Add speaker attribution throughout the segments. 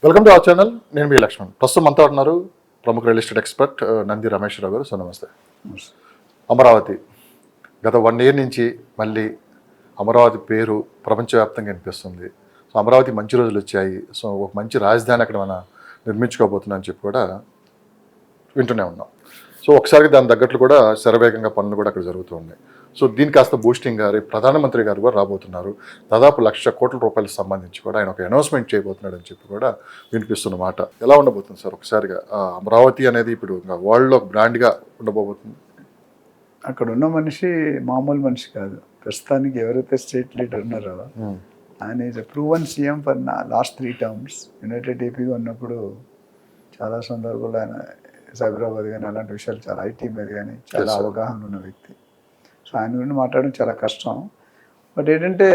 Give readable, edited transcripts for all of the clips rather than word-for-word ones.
Speaker 1: Welcome to our channel. నేను మీ లక్ష్మణ్. ప్రస్తుతం అంతా ఉన్నారు ప్రముఖ real estate expert Nandi Rameswararao గారు. సో నమస్తే. అమరావతి గత 1 year నుంచి మళ్ళీ అమరావతి పేరు ప్రపంచవ్యాప్తంగా వినిపిస్తుంది. సో అమరావతి మంచి రోజులు వచ్చాయి. సో ఒక మంచి రాజధాని అక్కడ మనం నిర్మించుకోబోతున్నాం అని చెప్పి కూడా వింటూనే ఉన్నాం. సో ఒకసారి దాని తగ్గట్లు కూడా శరవేగంగా పనులు కూడా అక్కడ జరుగుతూ ఉన్నాయి. సో దీని కాస్త బూస్టింగ్గా రేపు ప్రధానమంత్రి గారు కూడా రాబోతున్నారు. దాదాపు 1,00,00,000 కోట్ల రూపాయలకు సంబంధించి కూడా ఆయన ఒక అనౌన్స్మెంట్ చేయబోతున్నాడు అని చెప్పి కూడా వినిపిస్తున్న మాట. ఎలా ఉండబోతుంది సార్ ఒకసారిగా అమరావతి అనేది ఇప్పుడు వరల్డ్లో ఒక బ్రాండ్గా ఉండబోతుంది?
Speaker 2: అక్కడ ఉన్న మనిషి మామూలు మనిషి కాదు. ప్రస్తుతానికి ఎవరైతే స్టేట్ లీడర్ ఉన్నారో ఆయన is proven CM for last 3 terms. United ఏపీగా ఉన్నప్పుడు చాలా సందర్భాల్లో ఆయన సైబరాబాద్ కానీ అలాంటి విషయాలు చాలా ఐటీ మీద కానీ చాలా అవగాహన ఉన్న వ్యక్తి. సో ఆయన గురించి మాట్లాడడం చాలా కష్టం. బట్ ఏంటంటే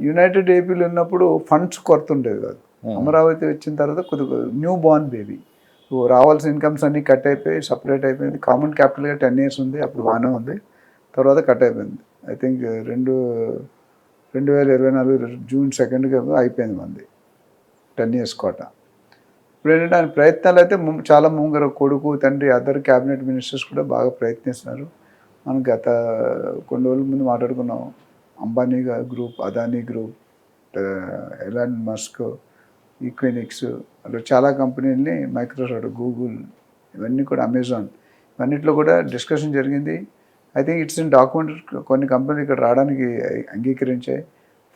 Speaker 2: యునైటెడ్ ఏపీలో ఉన్నప్పుడు ఫండ్స్ కొరత ఉండేది కాదు. అమరావతి వచ్చిన తర్వాత కొద్దిగా న్యూ బార్న్ బేబీ. సో రావాల్సిన ఇన్కమ్స్ అన్నీ కట్ అయిపోయి సపరేట్ అయిపోయింది. కామన్ క్యాపిటల్గా 10 years ఉంది, అప్పుడు బాగానే ఉంది. తర్వాత కట్ అయిపోయింది. ఐ థింక్ 2024 June 2nd అయిపోయింది మంది 10 years కోట. ఇప్పుడు ఏంటంటే ఆయన ప్రయత్నాలు అయితే చాలా ముంగర కొడుకు తండ్రి అదర్ క్యాబినెట్ మినిస్టర్స్ కూడా బాగా ప్రయత్నిస్తున్నారు. మనం గత కొన్ని రోజుల ముందు మాట్లాడుకున్నాం. Ambani group, Adani group, Elon Musk, Equinix అలా చాలా కంపెనీలని, మైక్రోసాఫ్ట్, గూగుల్, ఇవన్నీ కూడా అమెజాన్, ఇవన్నిట్లో కూడా డిస్కషన్ జరిగింది. I think it's in document. కొన్ని కంపెనీలు ఇక్కడ రావడానికి అంగీకరించాయి,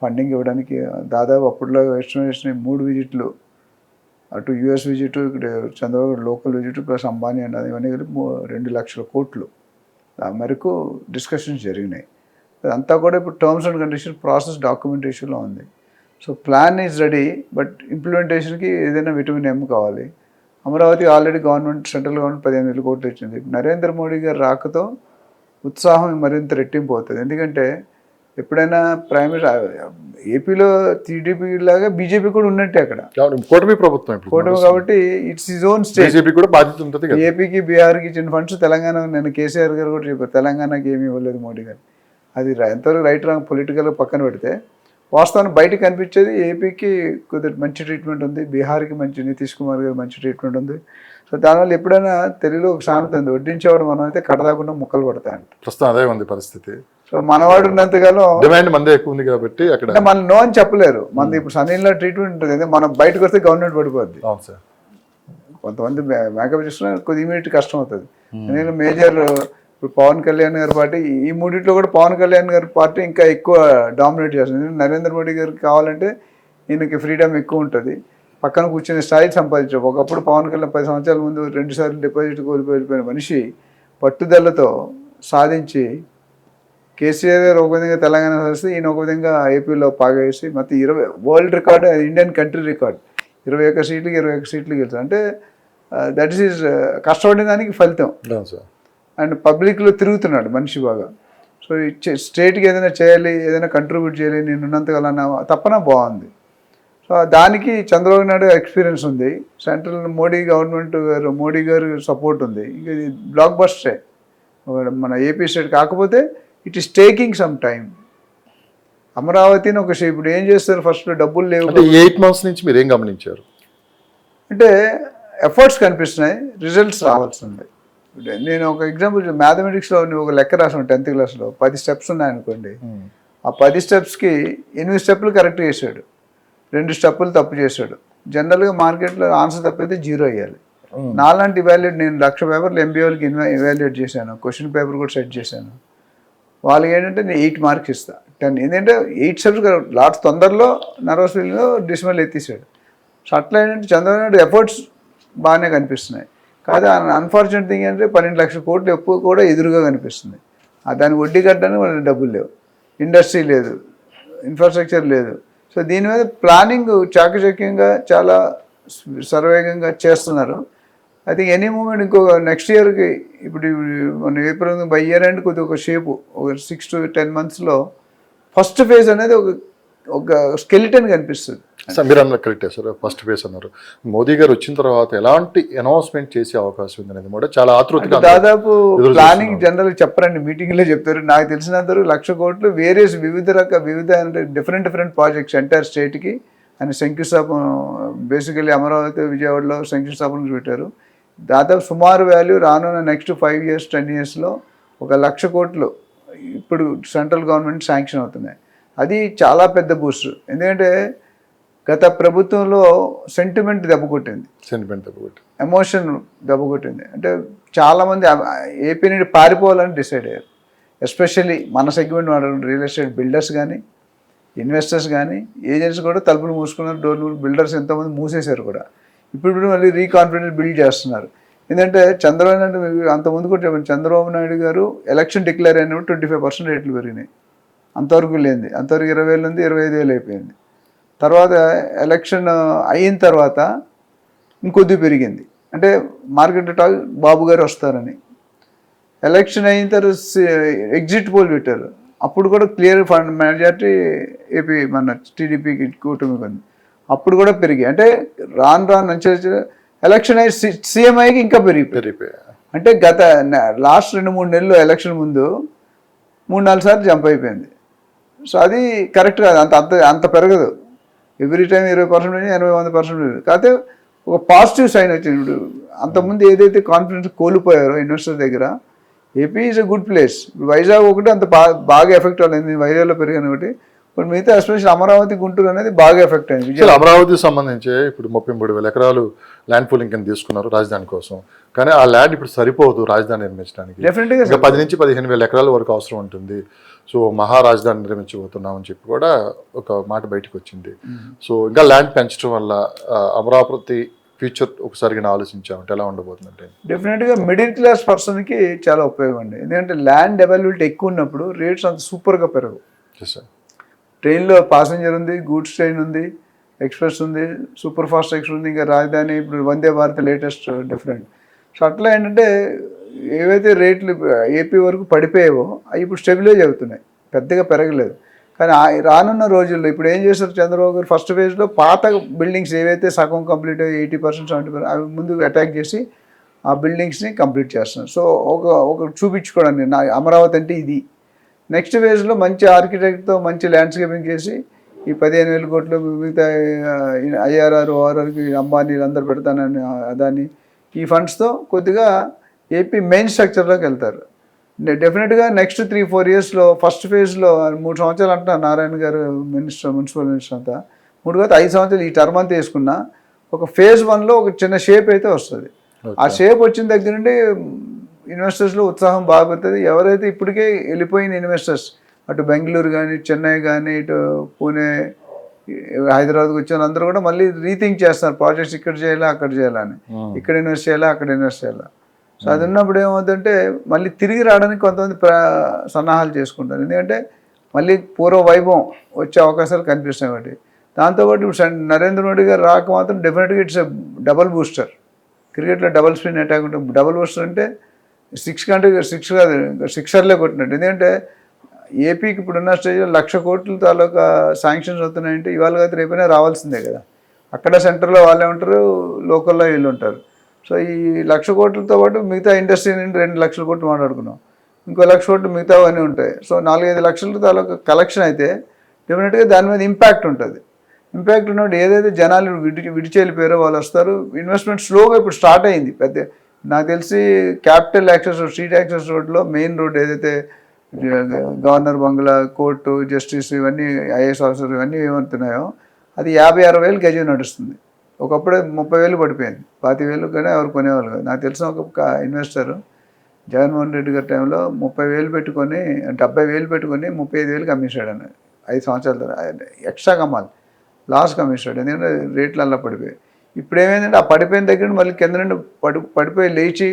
Speaker 2: ఫండింగ్ ఇవ్వడానికి. దాదాపు అప్పట్లో ఎస్టిమేషన్ 3 విజిట్లు, అటు యుఎస్ విజిట్, ఇక్కడ Chandrababu local visit plus Ambani అండి, ఇవన్నీ కలిపి 2,00,000 కోట్లు ఆ మేరకు డిస్కషన్స్ జరిగినాయి. అదంతా కూడా ఇప్పుడు టర్మ్స్ అండ్ కండిషన్ ప్రాసెస్ డాక్యుమెంటేషన్లో ఉంది. So plan is ready, but ఇంప్లిమెంటేషన్కి ఏదైనా విటమిన్ M కావాలి. Amaravati already government, central government 15,000 కోట్లు ఇచ్చింది. నరేంద్ర మోడీ గారు రాకతో ఉత్సాహం మరింత రెట్టింపు అవుతుంది. ఎందుకంటే ఎప్పుడైనా ప్రైమ్ మినిస్టర్ ఏపీలో టీడీపీ లాగా బీజేపీ కూడా ఉన్నట్టే అక్కడ
Speaker 1: కూటమి ప్రభుత్వం,
Speaker 2: కూటమి కాబట్టి ఇట్స్ హిజ్ ఓన్ స్టేట్.
Speaker 1: కూడా బాధ్యత ఉంటుంది.
Speaker 2: ఏపీకి బీహార్కి ఇచ్చిన ఫండ్స్ తెలంగాణ, నేను కేసీఆర్ గారు కూడా చెప్పారు తెలంగాణకి ఏమీ ఇవ్వలేదు మోడీ గారు. అది ఎంతవరకు రైట్ రాంగ్ పొలిటికల్ పక్కన పెడితే వాస్తవానికి బయటకు కనిపించేది ఏపీకి కొద్దిగా మంచి ట్రీట్మెంట్ ఉంది, బీహార్కి మంచి నితీష్ కుమార్ గారు మంచి ట్రీట్మెంట్ ఉంది. సో దానివల్ల ఎప్పుడైనా తెలుగులో ఒక సామెత ఉంది, వడ్డించేవాడు మనం అయితే కడదాకుండా ముక్కలు పడతాయంట.
Speaker 1: ప్రస్తుతం అదే ఉంది పరిస్థితి.
Speaker 2: సో మనవాడు ఉన్నంతకాలం
Speaker 1: డిమాండ్ మందే ఎక్కువ ఉంది కాబట్టి అక్కడ
Speaker 2: మనం నో అని చెప్పలేరు. మనది ఇప్పుడు సన్నీలో ట్రీట్మెంట్ ఉంటుంది, మనం బయటకు వస్తే గవర్నమెంట్ పడిపోద్ది. కొంతమంది మేకప్ చేసుకున్నా కొద్ది ఇమీడియట్ కష్టం అవుతుంది. నేను మేజర్ ఇప్పుడు పవన్ కళ్యాణ్ గారి పార్టీ, ఈ మూడిట్లో కూడా పవన్ కళ్యాణ్ గారి పార్టీ ఇంకా ఎక్కువ డామినేట్ చేస్తుంది. నరేంద్ర మోడీ గారికి కావాలంటే ఈయనకి ఫ్రీడమ్ ఎక్కువ ఉంటుంది, పక్కన కూర్చునే స్థాయి సంపాదించారు. ఒకప్పుడు పవన్ కళ్యాణ్ 10 సంవత్సరాల ముందు 2 సార్లు డిపాజిట్ కోల్పోయిపోయిన మనిషి పట్టుదలతో సాధించి కేసీఆర్ గారు ఒక విధంగా తెలంగాణ వస్తే ఈయన ఒక విధంగా ఏపీలో పాగేసి మొత్తం 20 world record, Indian country record 21 సీట్లకి 21 సీట్లు గెలుస్తారు. అంటే దట్ ఈస్ కష్టపడిన దానికి ఫలితం. అండ్ పబ్లిక్లో తిరుగుతున్నాడు మనిషి బాగా. సో స్టేట్కి ఏదైనా చేయాలి, ఏదైనా కంట్రిబ్యూట్ చేయాలి, నేను ఉన్నంతకాలన్నా తప్పన బాగుంది. సో దానికి చంద్రబాబు నాయుడు ఎక్స్పీరియన్స్ ఉంది, సెంట్రల్ మోడీ గవర్నమెంట్ గారు, మోడీ గారు సపోర్ట్ ఉంది. ఇంక ఇది బ్లాక్ బస్టరే మన ఏపీ స్టేట్. కాకపోతే it is taking some time. అమరావతిని ఒక ఇప్పుడు ఏం చేస్తారు, ఫస్ట్ డబ్బులు లేవు.
Speaker 1: 8 months నుంచి మీరు ఏం గమనించారు?
Speaker 2: అంటే ఎఫర్ట్స్ కనిపిస్తున్నాయి, రిజల్ట్స్ రావాల్సింది. నేను ఒక ఎగ్జాంపుల్, మ్యాథమెటిక్స్లో ఒక లెక్క రాసాను 10th క్లాస్లో. 10 steps ఉన్నాయనుకోండి, ఆ 10 stepsకి 8 steps కరెక్ట్ చేశాడు, 2 steps తప్పు చేశాడు. జనరల్గా మార్కెట్లో ఆన్సర్ తప్పితే 0 అయ్యాలి. నాలాంటి ఇవాల్యుయేట్, నేను 1,00,000 పేపర్లు MBA వాళ్ళకి ఇవాల్యుయేట్ చేశాను, క్వశ్చన్ పేపర్ కూడా సెట్ చేశాను. వాళ్ళకి ఏంటంటే నేను 8 marks ఇస్తాను, 10. ఏంటంటే 8 steps లాస్ట్ తొందరలో నర్వస్ ఫీలింగ్లో డిసిమల్ ఎత్తేసాడు. సో అట్లా ఏంటంటే చంద్రబాబు నాయుడు ఎఫర్ట్స్ బాగానే కనిపిస్తున్నాయి. కాదు అన్ఫార్చునేట్ థింగ్ ఏంటంటే 12,00,000 కోట్లు ఎప్పుడు కూడా ఎదురుగా కనిపిస్తుంది. దానికి వడ్డీ కట్టడానికి వాళ్ళకి డబ్బులు లేవు, ఇండస్ట్రీ లేదు, ఇన్ఫ్రాస్ట్రక్చర్ లేదు. సో దీని మీద ప్లానింగ్ చాకచక్యంగా చాలా సర్వేగంగా చేస్తున్నారు. ఐ థింక్ ఎనీ మూమెంట్ ఇంకో నెక్స్ట్ ఇయర్కి, ఇప్పుడు మన ఏప్రిల్ బై ఇయర్ అండ్ కొద్దిగా ఒక షేపు, ఒక 6 to 10 monthsలో ఫస్ట్ ఫేజ్ అనేది ఒక స్కెలిటన్ కనిపిస్తుంది.
Speaker 1: మీరు అన్న కరెక్టే సార్, ఫస్ట్ ఫేజ్ అన్నారు. మోదీ గారు వచ్చిన తర్వాత ఎలాంటి అనౌన్స్మెంట్ చేసే అవకాశం ఉంది అనేది కూడా చాలా ఆతృతగా.
Speaker 2: దాదాపు ప్లానింగ్ జనరల్గా చెప్పరండి, మీటింగ్లో చెప్తారు. నాకు తెలిసినంత 1,00,000 కోట్లు వివిధ అంటే డిఫరెంట్ ప్రాజెక్ట్స్ ఎంటైర్ స్టేట్కి ఆయన శంకుస్థాపన బేసికలీ అమరావతి విజయవాడలో శంకుస్థాపన పెట్టారు. దాదాపు సుమారు వాల్యూ రానున్న నెక్స్ట్ 5 years 10 yearsలో 1,00,000 కోట్లు ఇప్పుడు సెంట్రల్ గవర్నమెంట్ శాంక్షన్ అవుతున్నాయి. అది చాలా పెద్ద బూస్ట్. ఎందుకంటే గత ప్రభుత్వంలో సెంటిమెంట్ దెబ్బకొట్టింది, ఎమోషన్ దెబ్బకొట్టింది. అంటే చాలామంది ఏపీ నుండి పారిపోవాలని డిసైడ్ అయ్యారు. ఎస్పెషల్లీ మన సెగ్మెంట్ వాడు రియల్ ఎస్టేట్ బిల్డర్స్ కానీ ఇన్వెస్టర్స్ కానీ ఏజెంట్స్ కూడా తలుపులు మూసుకున్నారు, డోర్లు బిల్డర్స్ ఎంతోమంది మూసేశారు కూడా. ఇప్పుడు మళ్ళీ రీకాన్ఫిడెన్స్ బిల్డ్ చేస్తున్నారు. ఎందుకంటే చంద్రబాబు నాయుడు అంతకుముందు కూడా చెప్పాను, చంద్రబాబు నాయుడు గారు ఎలక్షన్ డిక్లేర్ అయినప్పుడు 25% రేట్లు పెరిగినాయి. అంతవరకు లేనిది, అంతవరకు 20,000 ఉంది, 25,000 అయిపోయింది. తర్వాత ఎలక్షన్ అయిన తర్వాత ఇంకొద్ది పెరిగింది. అంటే మార్కెట్ టాక్ బాబు గారు వస్తారని. ఎలక్షన్ అయిన తర్వాత ఎగ్జిట్ పోల్ పెట్టారు. అప్పుడు కూడా క్లియర్ ఫండ్ మెజార్టీ ఏపీ మన టీడీపీకి కూటమికి ఉంది. అప్పుడు కూడా పెరిగాయి. అంటే రాను ఎలక్షన్ అయ్యి సీఎం అయ్యి ఇంకా పెరిగిపోయాయి. అంటే గత లాస్ట్ 2-3 నెలలు ఎలక్షన్ ముందు 3-4 సార్లు జంప్ అయిపోయింది. సో అది కరెక్ట్ కాదు, అంత పెరగదు. ఎవ్రీ టైం 20% 80-100% కాకపోతే ఒక పాజిటివ్ సైన్ వచ్చింది. ఇప్పుడు అంతకుముందు ఏదైతే కాన్ఫిడెన్స్ కోల్పోయారో ఇన్వెస్టర్ దగ్గర, AP is a good place. ఇప్పుడు వైజాగ్ ఒకటి అంత బాగా ఎఫెక్ట్ అవ్వలేదు, వైజాగ్లో పెరిగాను ఒకటి. ఇప్పుడు మిగతా ఎస్పెషల్ అమరావతి, గుంటూరు అనేది బాగా ఎఫెక్ట్ అయింది.
Speaker 1: అమరావతికి సంబంధించి ఇప్పుడు 33,000 ఎకరాలు ల్యాండ్ పూలింగ్ కింద తీసుకున్నారు రాజధాని కోసం. కానీ ఆ ల్యాండ్ ఇప్పుడు సరిపోదు రాజధాని నిర్మించడానికి.
Speaker 2: డెఫినెట్గా
Speaker 1: 10 నుంచి 15,000 ఎకరాల వరకు అవసరం ఉంటుంది. సో మహారాజధాని నిర్మించబోతున్నాం అని చెప్పి కూడా ఒక మాట బయటకు వచ్చింది. సో ఇంకా ల్యాండ్ పెంచడం వల్ల అమరావతి ఫ్యూచర్ ఒకసారిగా ఆలోచించామంటే ఎలా ఉండబోతుందంటే
Speaker 2: డెఫినెట్గా మిడిల్ క్లాస్ పర్సన్కి చాలా ఉపయోగం అండి. ఎందుకంటే ల్యాండ్ అవైలబిలిటీ ఎక్కువ ఉన్నప్పుడు రేట్స్ అంత సూపర్గా పెరగవు. ట్రైన్లో ప్యాసింజర్ ఉంది, గూడ్స్ ట్రైన్ ఉంది, ఎక్స్ప్రెస్ ఉంది, సూపర్ ఫాస్ట్ ఎక్స్ప్రెస్ ఉంది, ఇంకా రాజధాని, ఇప్పుడు Vande Bharat latest different. So అట్లా ఏంటంటే ఏవైతే రేట్లు ఏపీ వరకు పడిపోయావో అవి ఇప్పుడు స్టెబిలైజ్ అవుతున్నాయి, పెద్దగా పెరగలేదు. కానీ రానున్న రోజుల్లో ఇప్పుడు ఏం చేస్తారు చంద్రబాబు గారు, ఫస్ట్ ఫేజ్లో పాత బిల్డింగ్స్ ఏవైతే సగం కంప్లీట్ 80% 70% అవి ముందు అటాక్ చేసి ఆ బిల్డింగ్స్ని కంప్లీట్ చేస్తున్నారు. సో ఒక చూపించుకోవడానికి నా అమరావతి అంటే ఇది. నెక్స్ట్ ఫేజ్లో మంచి ఆర్కిటెక్ట్తో మంచి ల్యాండ్స్కేపింగ్ చేసి ఈ 15,000 కోట్లు మిగతా IRR ORRకి అంబానీలు అందరు పెడతానని అదాని ఈ ఫండ్స్తో కొద్దిగా ఏపీ మెయిన్ స్ట్రక్చర్లోకి వెళ్తారు. డెఫినెట్గా నెక్స్ట్ 3-4 ఇయర్స్లో ఫస్ట్ ఫేజ్లో 3 సంవత్సరాలు అంటున్నారు నారాయణ గారు మున్సిపల్ మినిస్టర్ అంతా, 3 కాదు 5 సంవత్సరాలు ఈ టర్మ్ అంతా వేసుకున్నా ఒక phase 1లో ఒక చిన్న షేప్ అయితే వస్తుంది. ఆ షేప్ వచ్చిన దగ్గర నుండి ఇన్వెస్టర్స్లో ఉత్సాహం బాగుతుంది. ఎవరైతే ఇప్పటికే వెళ్ళిపోయిన ఇన్వెస్టర్స్ అటు బెంగళూరు కానీ చెన్నై కానీ ఇటు పూణే హైదరాబాద్కి వచ్చిన అందరూ కూడా మళ్ళీ రీథింక్ చేస్తున్నారు, ప్రాజెక్ట్స్ ఇక్కడ చేయాలా అక్కడ చేయాలని, ఇక్కడ ఇన్వెస్ట్ చేయాలా అక్కడ ఇన్వెస్ట్ చేయాలా. సో అది ఉన్నప్పుడు ఏమవుతుందంటే మళ్ళీ తిరిగి రావడానికి కొంతమంది సన్నాహాలు చేసుకుంటారు. ఎందుకంటే మళ్ళీ పూర్వ వైభవం వచ్చే అవకాశాలు కనిపిస్తాయి. కాబట్టి దాంతోపాటు ఇప్పుడు నరేంద్ర మోడీ గారు రాక మాత్రం డెఫినెట్గా ఇట్స్ డబల్ బూస్టర్. క్రికెట్లో డబల్ స్పిన్ అటాక్ ఉంటుంది. డబల్ బూస్టర్ అంటే 6 కంటే 6 కాదు, సిక్సర్లే కొట్టినట్టు. ఎందుకంటే ఏపీకి ఇప్పుడున్న స్టేజ్లో 1,00,000 కోట్ల తాలూకా శాంక్షన్స్ అవుతున్నాయంటే ఇవాళ కాదు రేపైనా రావాల్సిందే కదా. అక్కడ సెంటర్లో వాళ్ళే ఉంటారు, లోకల్లో వీళ్ళు ఉంటారు. సో ఈ 1,00,000 కోట్లతో పాటు మిగతా ఇండస్ట్రీ నుండి 2,00,000 కోట్లు మాట్లాడుకున్నాం, ఇంకో 1,00,000 కోట్లు మిగతావన్నీ ఉంటాయి. సో 4-5 లక్షల తాలూకా కలెక్షన్ అయితే డెఫినెట్గా దాని మీద ఇంపాక్ట్ ఉంటుంది. ఇంపాక్ట్ ఉన్నప్పుడు ఏదైతే జనాలు విడిచి వెళ్ళిపోయారో వాళ్ళు వస్తారు. ఇన్వెస్ట్మెంట్ స్లోగా ఇప్పుడు స్టార్ట్ అయింది. పెద్ద నాకు తెలిసి capital access road, street access రోడ్లో మెయిన్ రోడ్ ఏదైతే గవర్నర్ బంగ్లా, కోర్టు, జస్టిస్ ఇవన్నీ IAS ఆఫీసర్ ఇవన్నీ ఏమవుతున్నాయో అది 50-60 వేలు గజం నడుస్తుంది. ఒకప్పుడే 30,000 పడిపోయింది, 25,000 కానీ ఎవరు కొనేవాళ్ళు కాదు. నాకు తెలిసిన ఒక ఇన్వెస్టర్ జగన్మోహన్ రెడ్డి గారి టైంలో 30,000 పెట్టుకొని 70,000 పెట్టుకొని 35,000కి అమ్మేశాడు అని. 5 సంవత్సరాల తర్వాత ఎక్స్ట్రా కమ్మాలి, లాస్ కమ్మేశాడు. ఎందుకంటే రేట్లు అలా పడిపోయాయి. ఇప్పుడు ఏమైందంటే ఆ పడిపోయిన దగ్గర మళ్ళీ కింద నుండి పడిపోయి లేచి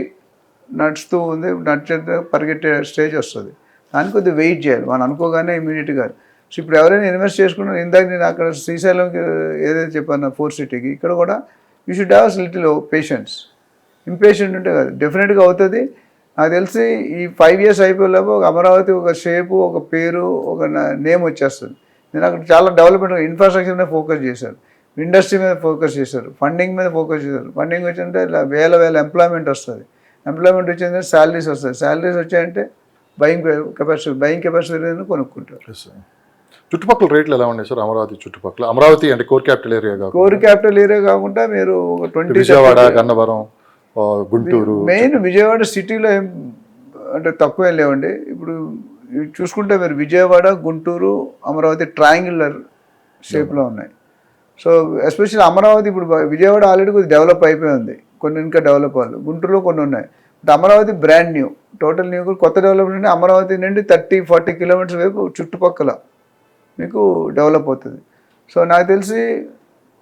Speaker 2: నడుస్తూ ఉంది, నడిచే పరిగెట్టే స్టేజ్ వస్తుంది. దానికి కొద్దిగా వెయిట్ చేయాలి, మనం అనుకోగానే ఇమీడియట్గా. సో ఇప్పుడు ఎవరైనా ఇన్వెస్ట్ చేసుకున్నా, ఇందాక నేను అక్కడ శ్రీశైలంకి ఏదైతే చెప్పాను 4 సిటీకి, ఇక్కడ కూడా you should have little patience. Impatient ఉంటే కాదు, డెఫినెట్గా అవుతుంది. నాకు తెలిసి ఈ 5 years అయిపోయేలోపు ఒక అమరావతి ఒక షేపు, ఒక పేరు, ఒక నేమ్ వచ్చేస్తుంది. నేను అక్కడ చాలా డెవలప్మెంట్ ఇన్ఫ్రాస్ట్రక్చర్ మీద ఫోకస్ చేశారు, ఇండస్ట్రీ మీద ఫోకస్ చేశారు, ఫండింగ్ మీద ఫోకస్ చేశారు. ఫండింగ్ వచ్చిందంటే ఇలా వేల ఎంప్లాయ్మెంట్ వస్తుంది. ఎంప్లాయ్మెంట్ వచ్చిందంటే శాలరీస్ వస్తాయి. శాలరీస్ వచ్చాయంటే బయింగ్ కెపాసిటీ కొనుక్కుంటారు.
Speaker 1: చుట్టుపక్కల రేట్లు ఎలా ఉన్నాయి సార్ అమరావతి చుట్టుపక్కల? అమరావతి అంటే కోర్ క్యాపిటల్ ఏరియా కాకుండా
Speaker 2: కోర్ క్యాపిటల్ ఏరియా కాకుండా మీరు 20
Speaker 1: విజయవాడ, గన్నవరం, గుంటూరు.
Speaker 2: మెయిన్ విజయవాడ సిటీలో ఏం అంటే తక్కువేం లేవండి. ఇప్పుడు ఇవి చూసుకుంటే మీరు విజయవాడ, గుంటూరు, అమరావతి ట్రయాంగులర్ షేప్లో ఉన్నాయి. సో ఎస్పెషల్లీ అమరావతి ఇప్పుడు విజయవాడ ఆల్రెడీ కొద్దిగా డెవలప్ అయిపోయి ఉంది, కొన్ని ఇంకా డెవలప్ అవ్వాలి. గుంటూరులో కొన్ని ఉన్నాయి. But Amaravati brand new, total new, కొత్త డెవలప్మెంట్. అమరావతి నుండి 30-40 కిలోమీటర్స్ వైపు చుట్టుపక్కల మీకు డెవలప్ అవుతుంది. సో నాకు తెలిసి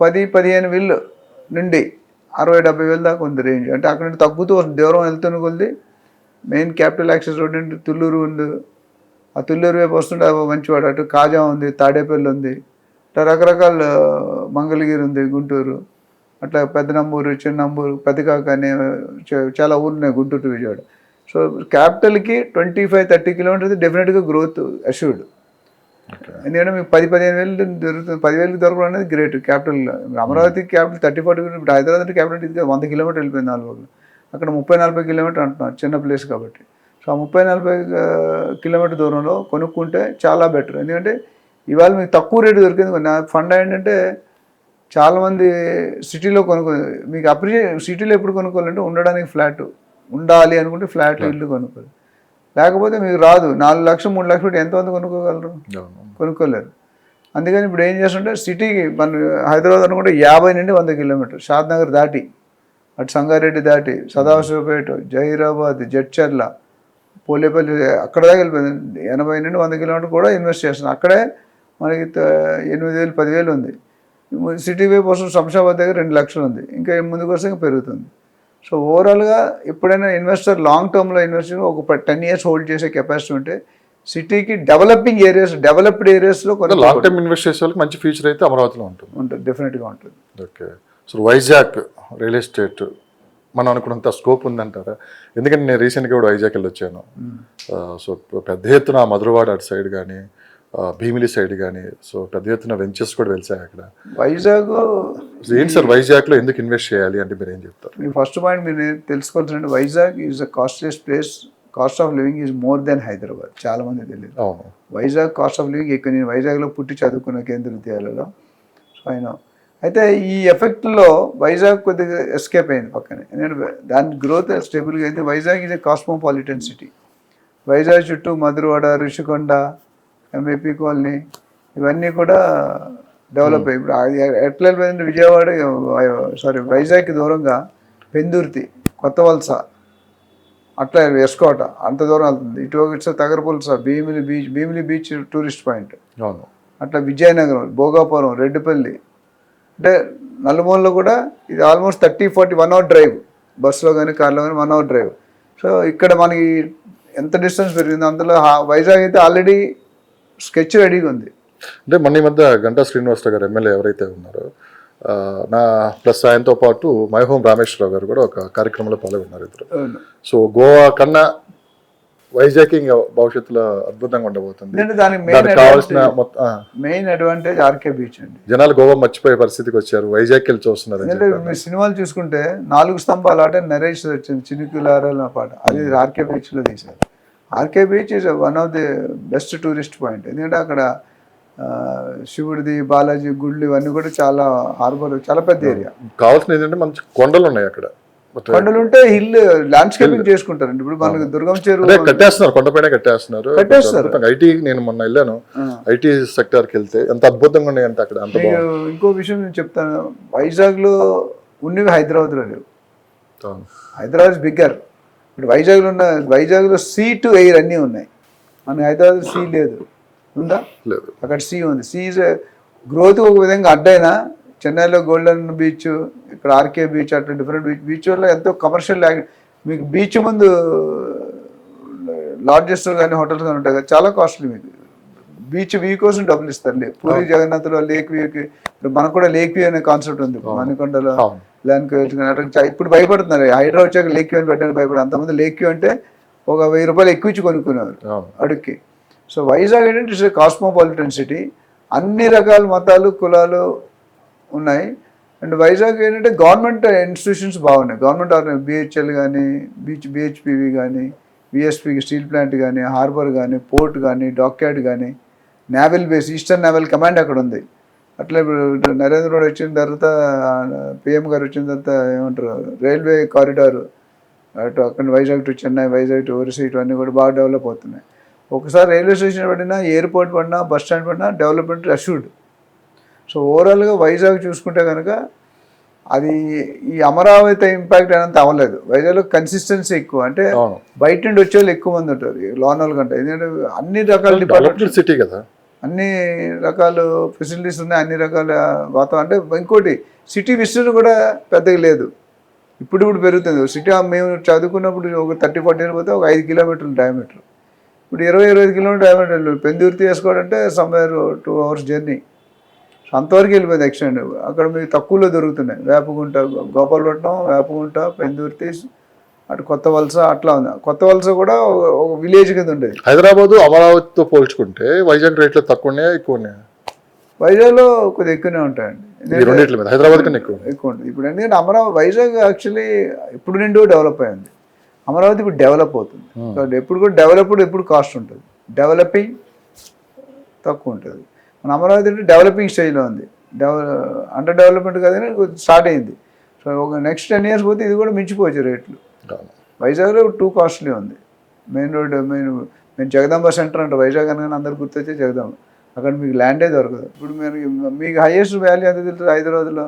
Speaker 2: 10-15 వేలు నుండి 60-70 వేలు దాకా ఉంది రేంజ్. అంటే అక్కడ నుండి తగ్గుతూ దూరం వెళ్తున్న కొద్ది మెయిన్ క్యాపిటల్ యాక్సెస్ రోడ్ నుండి తుళ్ళూరు ఉంది, ఆ తుళ్ళూరు వైపు వస్తుంటే మంచివాడు, అటు కాజా ఉంది, తాడేపల్లి ఉంది, అట్లా రకరకాల మంగళగిరి ఉంది, గుంటూరు, అట్లా పెద్దనంబూరు, చిన్నంబూరు, పెద్దకాక అనే చాలా ఊరు ఉన్నాయి గుంటూరు టు విజయవాడ. సో క్యాపిటల్కి 25-30 కిలోమీటర్స్ డెఫినెట్గా గ్రోత్ అష్యూర్డ్. ఎందుకంటే మీకు 10-15 వేలు దొరుకుతుంది, 10 వేలకి దొరకడం అనేది గ్రేట్. క్యాపిటల్ అమరావతి క్యాపిటల్ 30-40 ఇప్పుడు హైదరాబాద్ అంటే క్యాపిటల్ ఇది 100 కిలోమీటర్లు వెళ్ళిపోయింది 4 రోజులు. అక్కడ 30-40 కిలోమీటర్ అంటున్నారు, చిన్న ప్లేస్ కాబట్టి. సో ఆ 30-40 కిలోమీటర్ దూరంలో కొనుక్కుంటే చాలా బెటర్. ఎందుకంటే ఇవాళ మీకు తక్కువ రేటు దొరికింది. నా ఫండ్ ఏంటంటే చాలామంది సిటీలో మీకు సిటీలో ఎప్పుడు కొనుక్కోవాలంటే ఉండడానికి ఫ్లాట్ ఉండాలి అనుకుంటే ఫ్లాట్ ఇల్లు కొనుక్కోవాలి, లేకపోతే మీకు రాదు. 4 లక్షలు 3 లక్షలు పెట్టి ఎంతమంది కొనుక్కోగలరు? కొనుక్కోలేరు. అందుకని ఇప్పుడు ఏం చేస్తుంటే సిటీకి మన హైదరాబాద్ అనుకుంటే 50 నుండి 100 కిలోమీటర్లు, షాద్నగర్ దాటి, అటు సంగారెడ్డి దాటి, సదాశివపేట, జహీరాబాద్, జడ్చర్ల, పోలేపల్లి, అక్కడ దాకా వెళ్ళిపోయింది. 80 నుండి 100 కిలోమీటర్లు కూడా ఇన్వెస్ట్ చేస్తుంది. అక్కడే మనకి 8,000-10,000 ఉంది. సిటీ వైపు వస్తుంది శంషాబాద్ దగ్గర 2 లక్షలు ఉంది. ఇంకా ముందుకు వస్తే ఇంకా పెరుగుతుంది. సో ఓవరాల్గా ఎప్పుడైనా ఇన్వెస్టర్ లాంగ్ టర్మ్లో ఇన్వెస్ట్ ఒక 10 years హోల్డ్ చేసే కెపాసిటీ ఉంటే సిటీకి డెవలపింగ్ ఏరియాస్, డెవలప్డ్ ఏరియాస్లో కొంచెం
Speaker 1: లాంగ్ టర్మ్ ఇన్వెస్ట్ చేసే వాళ్ళకి మంచి ఫ్యూచర్ అయితే అమరావతిలో ఉంటుంది,
Speaker 2: డెఫినెట్గా ఉంటుంది.
Speaker 1: Okay. So Vizag real estate మనం అనుకున్నంత స్కోప్ ఉందంటారా? ఎందుకంటే నేను రీసెంట్గా కూడా వైజాగ్ వెళ్ళి వచ్చాను. సో పెద్ద ఎత్తున మధురవాడ అటు సైడ్ కానీ, భీమిలి సైడ్ కానీ, సో పెద్ద ఎత్తున వెంచర్స్ కూడా వెళ్తాయి అక్కడ.
Speaker 2: వైజాగ్
Speaker 1: ఏంటి సార్ వైజాగ్లో ఎందుకు ఇన్వెస్ట్ చేయాలి అంటే మీరు ఏం చెప్తారు?
Speaker 2: మీ ఫస్ట్ పాయింట్ మీరు తెలుసుకోవాల్సిందంటే Vizag is a costless place. Cost of living is more than Hyderabad. చాలా మంది తెలియదు.
Speaker 1: అవును,
Speaker 2: వైజాగ్ కాస్ట్ ఆఫ్ లివింగ్ ఎక్కువ. నేను వైజాగ్లో పుట్టి చదువుకున్న కేంద్ర విద్యాలయంలో. సో అయినా అయితే ఈ ఎఫెక్ట్లో వైజాగ్ కొద్దిగా ఎస్కేప్ అయింది పక్కనే. ఎందుకంటే దాని గ్రోత్ స్టేబుల్గా అయితే Vizag is a cosmopolitan city. Vizag చుట్టూ మధురవాడ, ఋషికొండ, ఎంఏపీ కాలనీ ఇవన్నీ కూడా డెవలప్ అయ్యి ఇప్పుడు ఎట్లా వెళ్ళిపోయిందంటే విజయవాడ వైజాగ్కి దూరంగా పెందుర్తి, కొత్త వలస, అట్లా ఎస్కోట అంత దూరం వెళ్తుంది. ఇటు వచ్చే తగరపులస, భీమిలి బీచ్ టూరిస్ట్ పాయింట్,
Speaker 1: అవును,
Speaker 2: అట్లా విజయనగరం, భోగాపురం, రెడ్డిపల్లి, అంటే నలుమూలలో కూడా ఇది ఆల్మోస్ట్ 30-40 1 hour డ్రైవ్. బస్సులో కానీ కార్లో కానీ 1 hour డ్రైవ్. సో ఇక్కడ మనకి ఎంత డిస్టెన్స్ పెరిగింది. అందులో వైజాగ్ అయితే ఆల్రెడీ స్కెచ్ రెడీగా ఉంది.
Speaker 1: అంటే మొన్న ఈ మధ్య గంటా శ్రీనివాసరావు గారు ఎమ్మెల్యే ఎవరైతే ఉన్నారో నా ప్లస్ ఆయనతో పాటు మై హోమ్ రామేశ్వరరావు గారు కూడా ఒక కార్యక్రమంలో పాల్గొన్నారు ఇద్దరు. సో గోవా కన్నా వైజాగ్ ఇంకా భవిష్యత్తులో అద్భుతంగా ఉండబోతుంది.
Speaker 2: దానికి
Speaker 1: కావాల్సిన
Speaker 2: మెయిన్ అడ్వాంటేజ్ ఆర్కే బీచ్ అండి.
Speaker 1: జనాలు గోవా మర్చిపోయే పరిస్థితికి వచ్చారు, వైజాగ్ వెళ్ళి చూస్తున్నారు.
Speaker 2: ఎందుకంటే మీరు సినిమాలు చూసుకుంటే 4 స్తంభాలు ఆట నరేష్ వచ్చింది, చినుకులారాల పాట, అది ఆర్కే బీచ్లో తీశారు. RK beach is one of the best tourist point. ఎందుకంటే అక్కడ శివుడిది, బాలాజీ గుళ్ళు ఇవన్నీ కూడా చాలా హార్బర్, చాలా పెద్ద ఏరియా.
Speaker 1: కావాల్సిన ఏంటంటే మంచి కొండలు ఉన్నాయి అక్కడ.
Speaker 2: కొండలు ఉంటే హిల్ ల్యాండ్స్కేపింగ్ చేసుకుంటారండి. ఇప్పుడు మనకు దుర్గం చెరువు
Speaker 1: కట్టేస్తున్నారు, కొండపైన కట్టేస్తున్నారు. ఐటీ నేను మొన్న వెళ్ళాను, ఐటీ సెక్టార్కి వెళ్తే ఎంత అద్భుతంగా ఉన్నాయి అంటే అక్కడ.
Speaker 2: ఇంకో విషయం నేను చెప్తాను, వైజాగ్లో ఉన్నవి హైదరాబాద్లో లేవు. హైదరాబాద్ బిగ్గర్. ఇప్పుడు వైజాగ్లో సీ టు ఎయిర్ అన్నీ ఉన్నాయి. మన హైదరాబాద్ సీ లేదు, ఉందా? లేదు. అక్కడ సీ ఉంది. సీ గ్రోత్ ఒక విధంగా అడ్డైనా చెన్నైలో గోల్డెన్ బీచ్, ఇక్కడ ఆర్కే బీచ్, అట్లా డిఫరెంట్ బీచ్ వల్ల ఎంతో కమర్షియల్ మీకు బీచ్ ముందు లాడ్జెస్ కానీ హోటల్స్ కానీ ఉంటాయి కదా, చాలా కాస్ట్లీ. మీకు బీచ్ వ్యూ కోసం డబ్బులు ఇస్తారు. పూరి జగన్నాథ్లో లేక్ వ్యూకి, మనకు కూడా లేక్ వ్యూ అనే కాన్సెప్ట్ ఉంది మణికొండలో. ల్యాండ్ ఇప్పుడు భయపడుతున్నారు, హైదరాబాద్ వచ్చాక లేక్ వ్యూ అని పెట్టడానికి భయపడదు. అంతమంది లేక్ వ్యూ అంటే ఒక 1000 రూపాయలు ఎక్కువ ఇచ్చి కొనుక్కున్నారు అడుక్కి. సో వైజాగ్ ఏంటంటే ఇట్స్ ఏ కాస్మోపాలిటన్ సిటీ. అన్ని రకాల మతాలు, కులాలు ఉన్నాయి. అండ్ వైజాగ్ ఏంటంటే గవర్నమెంట్ ఇన్స్టిట్యూషన్స్ బాగున్నాయి. గవర్నమెంట్ బిహెచ్ఎల్ కానీ, బిహెచ్పివి కానీ, విఎస్పి స్టీల్ ప్లాంట్ కానీ, హార్బర్ కానీ, పోర్ట్ కానీ, డాక్యార్డ్ కానీ, naval base, eastern naval command అక్కడ ఉంది. అట్లా ఇప్పుడు నరేంద్ర మోడీ వచ్చిన తర్వాత పిఎం గారు వచ్చిన తర్వాత ఏమంటారు రైల్వే కారిడార్ అటు అక్కడ వైజాగ్ టు చెన్నై, వైజాగ్ టు ఒరిస్సా ఇవన్నీ కూడా బాగా డెవలప్ అవుతున్నాయి. ఒకసారి రైల్వే స్టేషన్ పడినా, ఎయిర్పోర్ట్ పడినా, బస్ స్టాండ్ పడినా డెవలప్మెంట్ అష్యూర్డ్. సో ఓవరాల్గా వైజాగ్ చూసుకుంటే కనుక అది ఈ అమరావతి ఇంపాక్ట్ అనేది అవ్వలేదు. వైజాగ్లో కన్సిస్టెన్సీ ఎక్కువ, అంటే బయట నుండి వచ్చే వాళ్ళు ఎక్కువ మంది ఉంటారు లోనల్ కంటే. ఎందుకంటే అన్ని రకాల డిపార్ట్మెంట్
Speaker 1: సిటీ కదా,
Speaker 2: అన్ని రకాల ఫెసిలిటీస్ ఉన్నాయి, అన్ని రకాల వాతావరణం. అంటే ఇంకోటి సిటీ విస్తరణ కూడా పెద్దగా లేదు, ఇప్పుడు పెరుగుతుంది. సిటీ మేము చదువుకున్నప్పుడు ఒక 30-40 years పోతే ఒక 5 kilometers డయామీటర్, ఇప్పుడు 20-25 kilometers డయామీటర్. పెందుర్తి వేసుకోవాలంటే సమ్వేర్ 2 hours జర్నీ. సో అంతవరకు వెళ్ళిపోయింది ఎక్స్టెండ్. అక్కడ మీకు తక్కువలో దొరుకుతున్నాయి. వేపగుంట, గోపాలపట్నం, వేపగుంట, పెందుర్తి, అటు కొత్త వలస అట్లా ఉంది. కొత్త వలస కూడా ఒక విలేజ్ కింద ఉండేది.
Speaker 1: హైదరాబాద్ అమరావతితో పోల్చుకుంటే వైజాగ్ రేట్లు తక్కువ ఉన్నాయా, ఎక్కువ ఉన్నాయా?
Speaker 2: వైజాగ్లో కొద్దిగా ఎక్కువనే ఉంటాయండి,
Speaker 1: హైదరాబాద్ కన్నా ఎక్కువ
Speaker 2: ఉంటుంది. ఇప్పుడు ఎందుకంటే అమరావతి, వైజాగ్ యాక్చువల్లీ ఇప్పుడు నుండి డెవలప్ అయింది. అమరావతి ఇప్పుడు డెవలప్ అవుతుంది. కాబట్టి ఎప్పుడు కూడా డెవలప్డ్ ఎప్పుడు కాస్ట్ ఉంటుంది, డెవలపింగ్ తక్కువ ఉంటుంది. మన అమరావతి అంటే డెవలపింగ్ స్టేజ్లో ఉంది, అండర్ డెవలప్మెంట్ కానీ స్టార్ట్ అయింది. సో ఒక నెక్స్ట్ 10 years పోతే ఇది కూడా మించిపోవచ్చు రేట్లు. వైజాగ్లో 2 costly ఉంది. మెయిన్ రోడ్, మేము జగదాంబ సెంటర్ అంటే వైజాగ్ అనగానే అందరు గుర్తొచ్చే జగదాంబ. అక్కడ మీకు ల్యాండే దొరకదు. ఇప్పుడు మీకు హైయెస్ట్ వాల్యూ ఎంత తెలుస్తుంది హైదరాబాద్లో?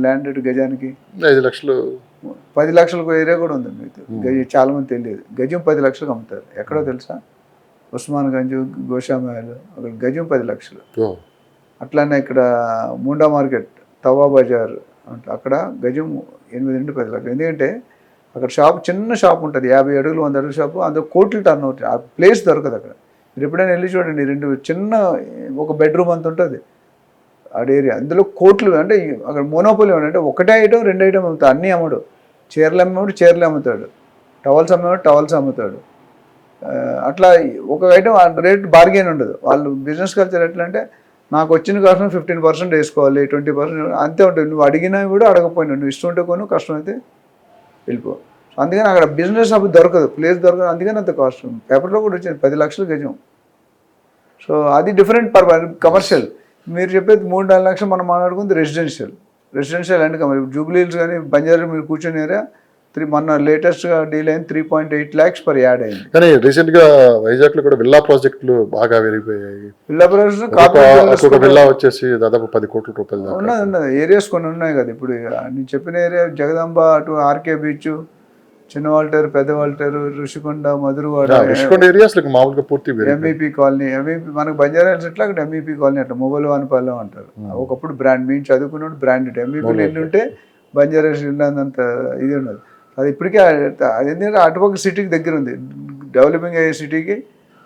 Speaker 2: ల్యాండ్ రేటు గజానికి
Speaker 1: 5 లక్షలు,
Speaker 2: 10 లక్షలకు ఏరియా కూడా ఉంది మీకు. గజం చాలా మంది తెలియదు, గజం 10 లక్షలకు అమ్ముతారు. ఎక్కడో తెలుసా? ఉస్మాన్ గంజ్, గోషామాయలు, అక్కడ గజం 10 లక్షలు. అట్లానే ఇక్కడ ముండా మార్కెట్, తవా బజార్ అంటే అక్కడ గజం 8-10 లక్షలు. ఎందుకంటే అక్కడ షాప్, చిన్న షాప్ ఉంటుంది, 50 అడుగులు 100 అడుగుల షాపు, అందులో కోట్లు టర్న్ అవుతుంది. ఆ ప్లేస్ దొరకదు అక్కడ. మీరు ఎప్పుడైనా వెళ్ళి చూడండి, 2 చిన్న ఒక బెడ్రూమ్ అంత ఉంటుంది ఆ ఏరియా, అందులో కోట్లు. అంటే అక్కడ మోనోపోలి అంటే ఒకటే ఐటమ్ 2 items అమ్ముతాడు, అన్నీ అమ్మడు. చీరలు అమ్మేవాడు చీరలు అమ్ముతాడు, టవల్స్ అమ్మేవాడు టవల్స్ అమ్ముతాడు. అట్లా ఒక ఐటమ్ రేట్ బార్గెన్ ఉండదు. వాళ్ళు బిజినెస్ కల్చర్ ఎట్లా అంటే నాకు వచ్చిన కాస్ట్ 15% వేసుకోవాలి, 20% అంతే ఉంటుంది. నువ్వు అడిగినా కూడా అడగపోయినా, నువ్వు ఇష్టం ఉంటే కొను, కష్టం అయితే వెళ్ళిపో. అందుకని అక్కడ బిజినెస్ అప్పుడు దొరకదు, ప్లేస్ దొరకదు. అందుకని అంత కాస్ట్. పేపర్లో కూడా వచ్చింది 10 లక్షలు గజం. సో అది డిఫరెంట్ కమర్షియల్. మీరు చెప్పేది 3-4 లక్షలు మనం మాట్లాడుకుంది రెసిడెన్షియల్ అండ్ కమర్షియల్. జూబ్లీహిల్స్ కానీ బంజారా మీరు కూర్చొని ఏరియా మొన్న లేటెస్ట్గా డీల్ అయింది 3.8 lakhs per yard అయింది.
Speaker 1: కానీ రీసెంట్గా వైజాగ్లో కూడా విల్లా ప్రాజెక్టులు బాగా పెరిగిపోయాయి.
Speaker 2: విల్లా ప్రాజెక్టు
Speaker 1: విల్లా వచ్చేసి దాదాపు 10 కోట్ల రూపాయలు
Speaker 2: ఉన్నది. ఏరియాస్ కొన్ని ఉన్నాయి కదా. ఇప్పుడు నేను చెప్పిన ఏరియా జగదాంబ, అటు ఆర్కే బీచ్, చిన్న వాల్టేరు, పెద్ద వాల్టేరు, ఋషికొండ, మధురవాడ,
Speaker 1: మామూలుగా పూర్తి
Speaker 2: ఎంఈపీ కాలనీ. ఎంఈపీ మనకు బంజారా హిల్స్ ఎట్లా, అక్కడ ఎంఈపీ కాలనీ అట్లా మొబైల్ వానపాలెం అంటారు. ఒకప్పుడు బ్రాండ్, మేము చదువుకున్నప్పుడు బ్రాండెడ్. ఎంఈపీలో ఇల్లు ఉంటే బంజారా హిల్స్ ఇల్లు అంత ఇది ఉండదు. అది ఇప్పటికే అది ఎందుకంటే అటుపక్క సిటీకి దగ్గర ఉంది, డెవలపింగ్ అయ్యే సిటీకి.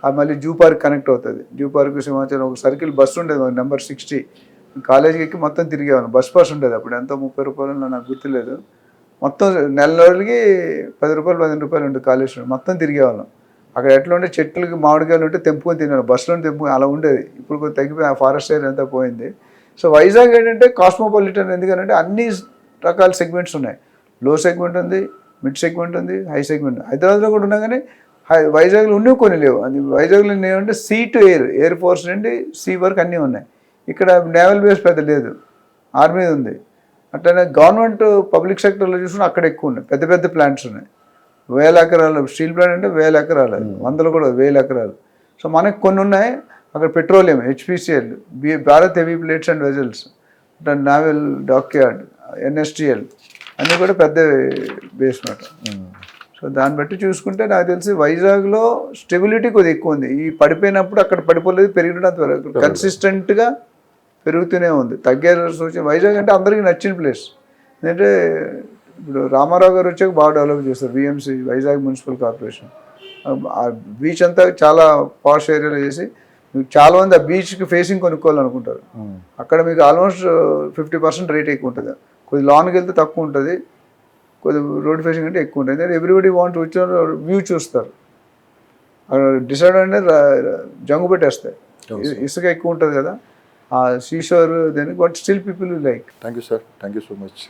Speaker 2: అది మళ్ళీ జూ పార్క్ కనెక్ట్ అవుతుంది. జూ పార్క్ సింహాచలం ఒక సర్కిల్ బస్సు ఉండేది నెంబర్ 60. కాలేజీకి ఎక్కి మొత్తం తిరిగేవాళ్ళం. బస్ పాస్ ఉండేది అప్పుడు, ఎంతో 30 రూపాయలు నాకు గుర్తులేదు. మొత్తం నెల రోజులకి 10 రూపాయలు 15 రూపాయలు ఉంటుంది కాలేజ్. మొత్తం తిరిగేవాళ్ళం. అక్కడ ఎట్లా ఉంటే చెట్లకి మామిడికాయలు ఉంటే తెంపుకొని తినేవాళ్ళం, బస్సులో తెంపుకొని అలా ఉండేది. ఇప్పుడు కొంచెం తగ్గిపోయి ఆ ఫారెస్ట్ ఏరియా అంతా పోయింది. సో వైజాగ్ ఏంటంటే కాస్మోపాలిటన్. ఎందుకంటే అన్ని రకాల సెగ్మెంట్స్ ఉన్నాయి. లో సెగ్మెంట్ ఉంది, మిడ్ సెగ్మెంట్ ఉంది, హై సెగ్మెంట్. హైదరాబాద్లో కూడా ఉన్నా కానీ వైజాగ్లో ఉన్నవి కొన్ని లేవు. అది వైజాగ్లో ఏమంటే సీ టు ఎయిర్ ఫోర్స్ నుండి సీ వరకు అన్నీ ఉన్నాయి. ఇక్కడ నేవల్ బేస్ పెద్ద లేదు, ఆర్మీ ఉంది. అట్లనే గవర్నమెంట్ పబ్లిక్ సెక్టర్లో చూసుకుంటే అక్కడ ఎక్కువ ఉన్నాయి, పెద్ద పెద్ద ప్లాంట్స్ ఉన్నాయి. 1000 ఎకరాలు స్టీల్ ప్లాంట్ అంటే 1000 ఎకరాలు, 100 కూడా 1000 ఎకరాలు. సో మనకి కొన్ని ఉన్నాయి అక్కడ. Petroleum, HPCL, Bharat heavy plates and vessels, naval dockyard, NSTL అన్నీ కూడా పెద్ద బేస్ మాట. సో దాన్ని బట్టి చూసుకుంటే నాకు తెలిసి వైజాగ్లో స్టెబిలిటీ కొద్దిగా ఎక్కువ ఉంది. ఈ పడిపోయినప్పుడు అక్కడ పడిపోలేదు, పెరిగినంత కన్సిస్టెంట్గా పెరుగుతూనే ఉంది. తగ్గే సూచన. వైజాగ్ అంటే అందరికీ నచ్చిన ప్లేస్. ఎందుకంటే ఇప్పుడు రామారావు గారు వచ్చాక బాగా డెవలప్ చేస్తారు VMC, వైజాగ్ మున్సిపల్ కార్పొరేషన్. ఆ బీచ్ అంతా చాలా పాష్ ఏరియాలో చేసి మీకు చాలామంది ఆ బీచ్కి ఫేసింగ్ కొనుక్కోవాలనుకుంటారు. అక్కడ మీకు ఆల్మోస్ట్ 50% రేట్ ఎక్కువ ఉంటుంది. కొద్ది లాన్కి వెళ్తే తక్కువ ఉంటుంది, కొద్ది రోడ్ ఫేసింగ్ అంటే ఎక్కువ ఉంటుంది. ఎందుకంటే ఎవ్రీబడి వాంట్ వచ్చిన వ్యూ చూస్తారు. అక్కడ డిసైడ్ అంటే జంగు పెట్టేస్తాయి, ఇసుక ఎక్కువ ఉంటుంది కదా ఆ seashore. Then but still people like.
Speaker 1: Thank you sir, thank you so much.